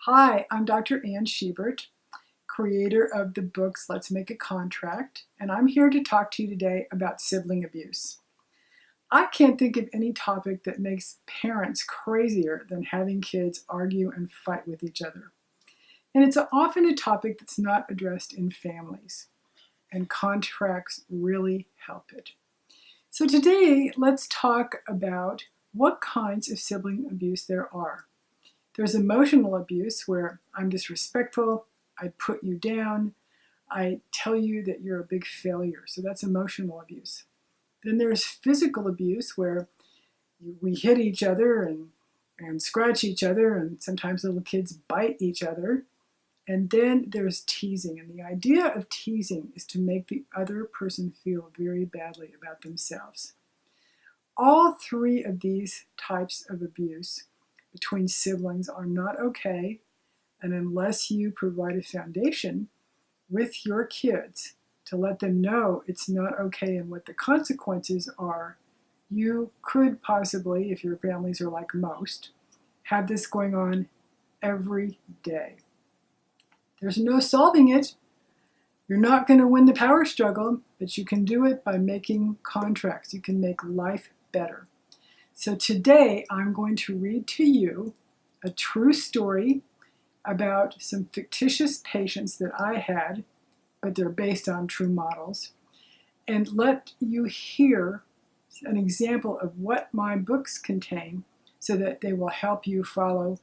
Hi, I'm Dr. Schiebert, creator of the books Let's Make a Contract, and I'm here to talk to you today about sibling abuse. I can't think of any topic that makes parents crazier than having kids argue and fight with each other. And it's often a topic that's not addressed in families, and contracts really help it. So today, let's talk about what kinds of sibling abuse there are. There's emotional abuse where I'm disrespectful, I put you down, I tell you that you're a big failure. So that's emotional abuse. Then there's physical abuse where we hit each other and scratch each other, and sometimes little kids bite each other. And then there's teasing. And the idea of teasing is to make the other person feel very badly about themselves. All three of these types of abuse between siblings are not okay, and unless you provide a foundation with your kids to let them know it's not okay and what the consequences are, you could possibly, if your families are like most, have this going on every day. There's no solving it. You're not going to win the power struggle, but you can do it by making contracts. You can make life better. So today I'm going to read to you a true story about some fictitious patients that I had, but they're based on true models, and let you hear an example of what my books contain so that they will help you follow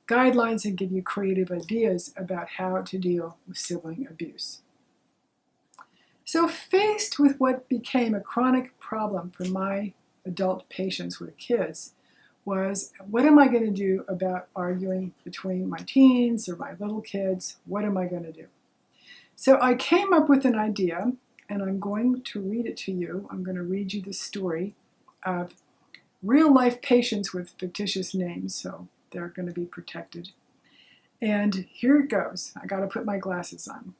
guidelines and give you creative ideas about how to deal with sibling abuse. So faced with what became a chronic problem for my adult patients with kids was, what am I going to do about arguing between my teens or my little kids? What am I going to do? So I came up with an idea, and I'm going to read it to you. I'm going to read you the story of real life patients with fictitious names, so they're going to be protected. And here it goes. I got to put my glasses on.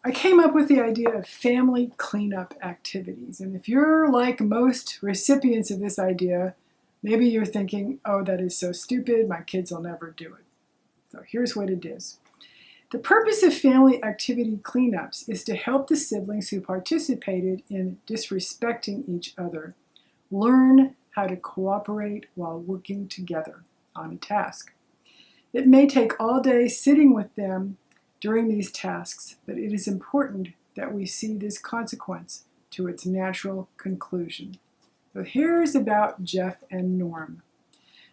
I came up with the idea of family cleanup activities. And if you're like most recipients of this idea, maybe you're thinking, oh, that is so stupid, my kids will never do it. So here's what it is. The purpose of family activity cleanups is to help the siblings who participated in disrespecting each other learn how to cooperate while working together on a task. It may take all day sitting with them during these tasks, but it is important that we see this consequence to its natural conclusion. So here's about Jeff and Norm.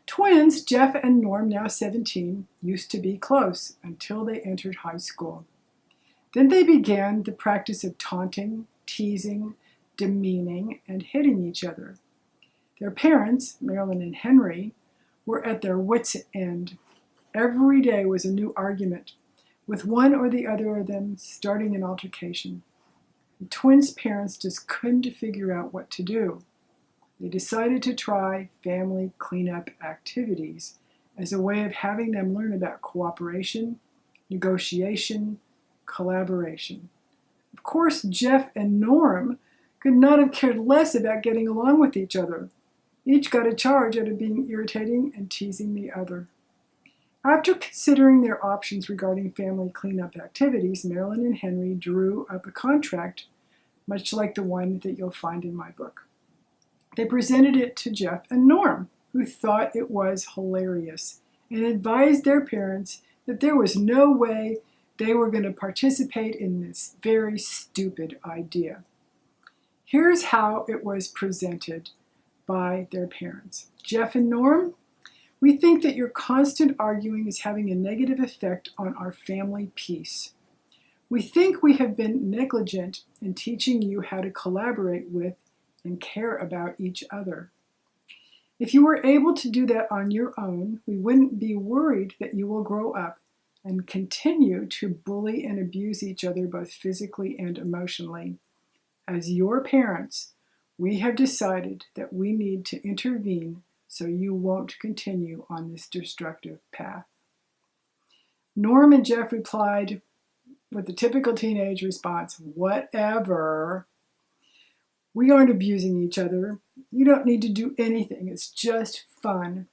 Twins, Jeff and Norm, now 17, used to be close until they entered high school. Then they began the practice of taunting, teasing, demeaning, and hitting each other. Their parents, Marilyn and Henry, were at their wits' end. Every day was a new argument, with one or the other of them starting an altercation. The twins' parents just couldn't figure out what to do. They decided to try family cleanup activities as a way of having them learn about cooperation, negotiation, collaboration. Of course, Jeff and Norm could not have cared less about getting along with each other. Each got a charge out of being irritating and teasing the other. After considering their options regarding family cleanup activities, Marilyn and Henry drew up a contract, much like the one that you'll find in my book. They presented it to Jeff and Norm, who thought it was hilarious, and advised their parents that there was no way they were going to participate in this very stupid idea. Here's how it was presented by their parents. Jeff and Norm, we think that your constant arguing is having a negative effect on our family peace. We think we have been negligent in teaching you how to collaborate with and care about each other. If you were able to do that on your own, we wouldn't be worried that you will grow up and continue to bully and abuse each other both physically and emotionally. As your parents, we have decided that we need to intervene so you won't continue on this destructive path. Norm and Jeff replied with the typical teenage response, whatever. We aren't abusing each other. You don't need to do anything. It's just fun.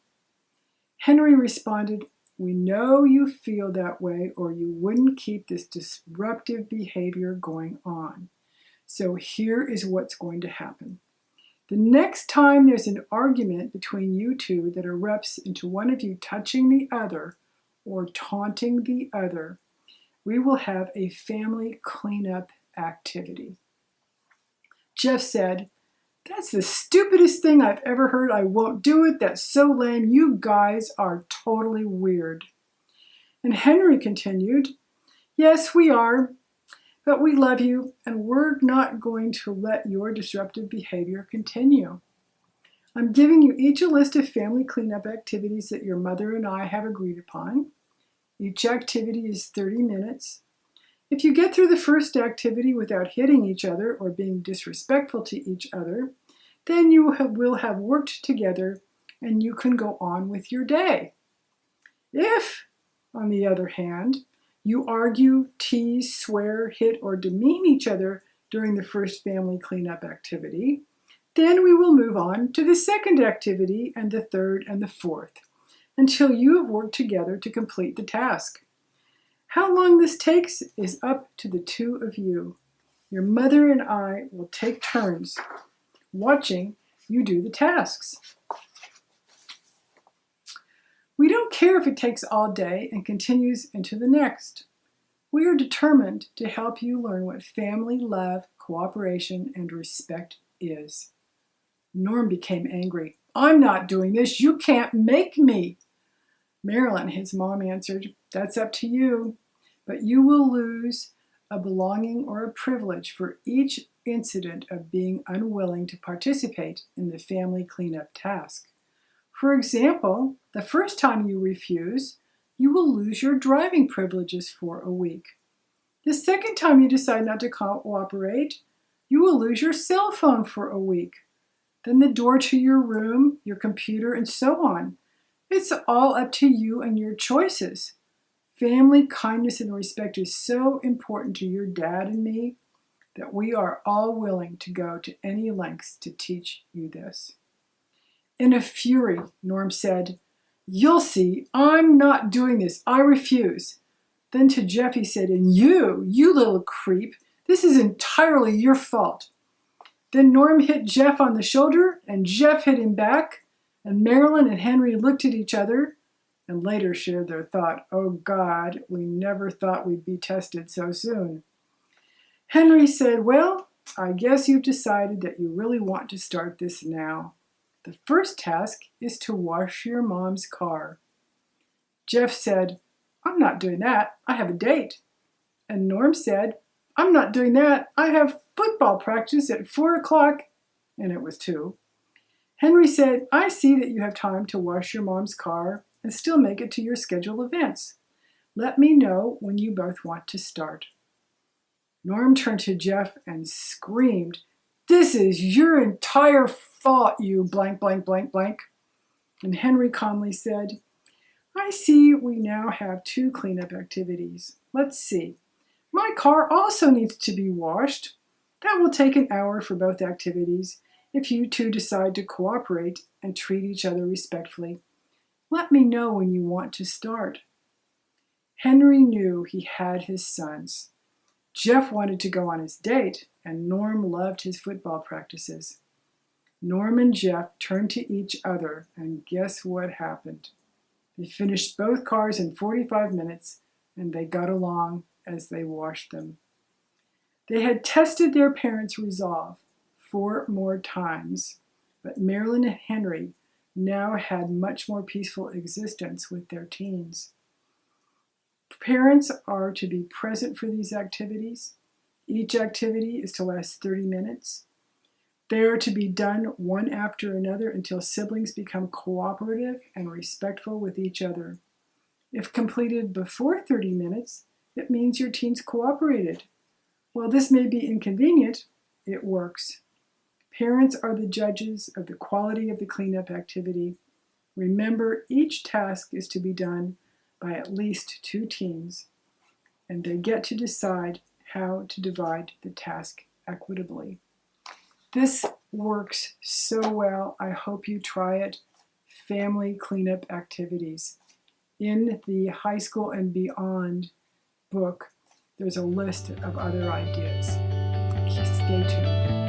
Henry responded, We know you feel that way or you wouldn't keep this disruptive behavior going on. So here is what's going to happen. The next time there's an argument between you two that erupts into one of you touching the other or taunting the other, we will have a family cleanup activity. Jeff said, "That's the stupidest thing I've ever heard. I won't do it. That's so lame. You guys are totally weird." And Henry continued, "Yes, we are, but we love you, and we're not going to let your disruptive behavior continue. I'm giving you each a list of family cleanup activities that your mother and I have agreed upon. Each activity is 30 minutes. If you get through the first activity without hitting each other or being disrespectful to each other, then you will have worked together and you can go on with your day. If, on the other hand, you argue, tease, swear, hit, or demean each other during the first family cleanup activity, then we will move on to the second activity and the third and the fourth, until you have worked together to complete the task. How long this takes is up to the two of you. Your mother and I will take turns watching you do the tasks. We don't care if it takes all day and continues into the next. We are determined to help you learn what family love, cooperation, and respect is." Norm became angry. "I'm not doing this. You can't make me." Marilyn, his mom, answered, "That's up to you, but you will lose a belonging or a privilege for each incident of being unwilling to participate in the family cleanup task. For example, the first time you refuse, you will lose your driving privileges for a week. The second time you decide not to cooperate, you will lose your cell phone for a week. Then the door to your room, your computer, and so on. It's all up to you and your choices. Family kindness and respect is so important to your dad and me that we are all willing to go to any lengths to teach you this." In a fury, Norm said, "You'll see, I'm not doing this. I refuse." Then to Jeff he said, "And you little creep, this is entirely your fault." Then Norm hit Jeff on the shoulder, and Jeff hit him back, and Marilyn and Henry looked at each other and later shared their thought, "Oh God, we never thought we'd be tested so soon." Henry said, "Well, I guess you've decided that you really want to start this now. The first task is to wash your mom's car." Jeff said, "I'm not doing that. I have a date." And Norm said, "I'm not doing that. I have football practice at 4 o'clock. And it was 2. Henry said, "I see that you have time to wash your mom's car and still make it to your scheduled events. Let me know when you both want to start." Norm turned to Jeff and screamed, "This is your entire fault, you blank, blank, blank, blank." And Henry calmly said, "I see we now have 2 cleanup activities. Let's see. My car also needs to be washed. That will take an hour for both activities if you two decide to cooperate and treat each other respectfully. Let me know when you want to start." Henry knew he had his sons. Jeff wanted to go on his date, and Norm loved his football practices. Norm and Jeff turned to each other, and guess what happened? They finished both cars in 45 minutes, and they got along as they washed them. They had tested their parents' resolve 4 more times, but Marilyn and Henry now had much more peaceful existence with their teens. Parents are to be present for these activities. Each activity is to last 30 minutes. They are to be done one after another until siblings become cooperative and respectful with each other. If completed before 30 minutes, it means your teens cooperated. While this may be inconvenient, it works. Parents are the judges of the quality of the cleanup activity. Remember, each task is to be done by at least 2 teens, and they get to decide how to divide the task equitably. This works so well. I hope you try it. Family cleanup activities. In the High School and Beyond book, there's a list of other ideas. Stay tuned.